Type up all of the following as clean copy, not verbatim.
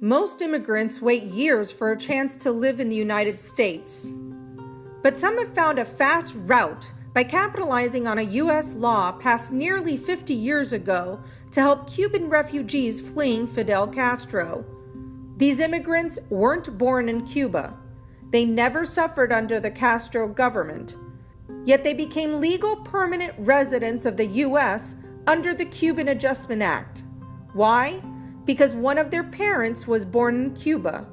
Most immigrants wait years for a chance to live in the United States. But some have found a fast route by capitalizing on a U.S. law passed nearly 50 years ago to help Cuban refugees fleeing Fidel Castro. These immigrants weren't born in Cuba. They never suffered under the Castro government. Yet they became legal permanent residents of the U.S. under the Cuban Adjustment Act. Why? Because one of their parents was born in Cuba.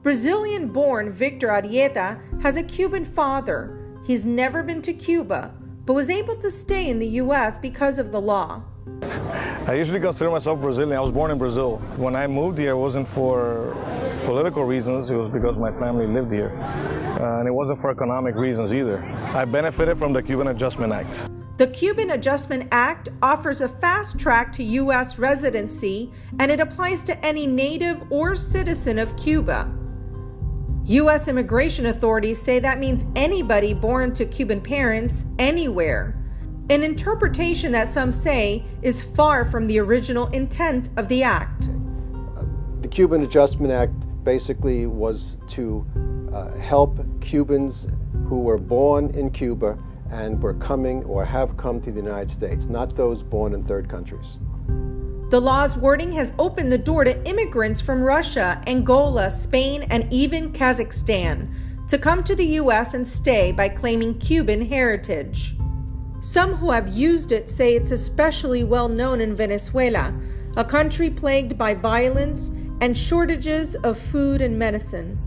Brazilian-born Victor Arrieta has a Cuban father. He's never been to Cuba, but was able to stay in the U.S. because of the law. I usually consider myself Brazilian. I was born in Brazil. When I moved here, it wasn't for political reasons. It was because my family lived here. And it wasn't for economic reasons either. I benefited from the Cuban Adjustment Act. The Cuban Adjustment Act offers a fast track to U.S. residency, and it applies to any native or citizen of Cuba. U.S. immigration authorities say that means anybody born to Cuban parents anywhere, an interpretation that some say is far from the original intent of the act. The Cuban Adjustment Act basically was to help Cubans who were born in Cuba and were coming or have come to the United States, not those born in third countries. The law's wording has opened the door to immigrants from Russia, Angola, Spain, and even Kazakhstan to come to the U.S. and stay by claiming Cuban heritage. Some who have used it say it's especially well known in Venezuela, a country plagued by violence and shortages of food and medicine.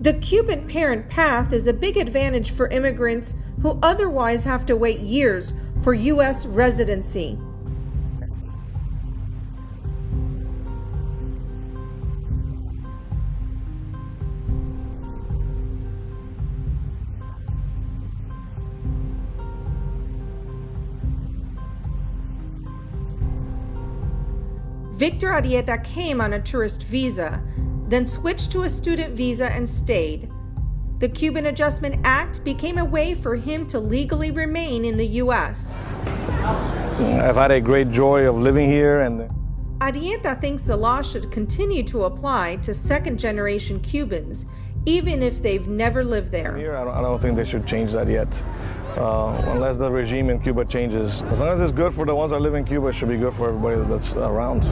The Cuban parent path is a big advantage for immigrants who otherwise have to wait years for U.S. residency. Victor Arrieta came on a tourist visa, then switched to a student visa and stayed. The Cuban Adjustment Act became a way for him to legally remain in the U.S. I've had a great joy of living here. And Arrieta thinks the law should continue to apply to second-generation Cubans, even if they've never lived there. Here, I don't think they should change that yet, unless the regime in Cuba changes. As long as it's good for the ones that live in Cuba, it should be good for everybody that's around.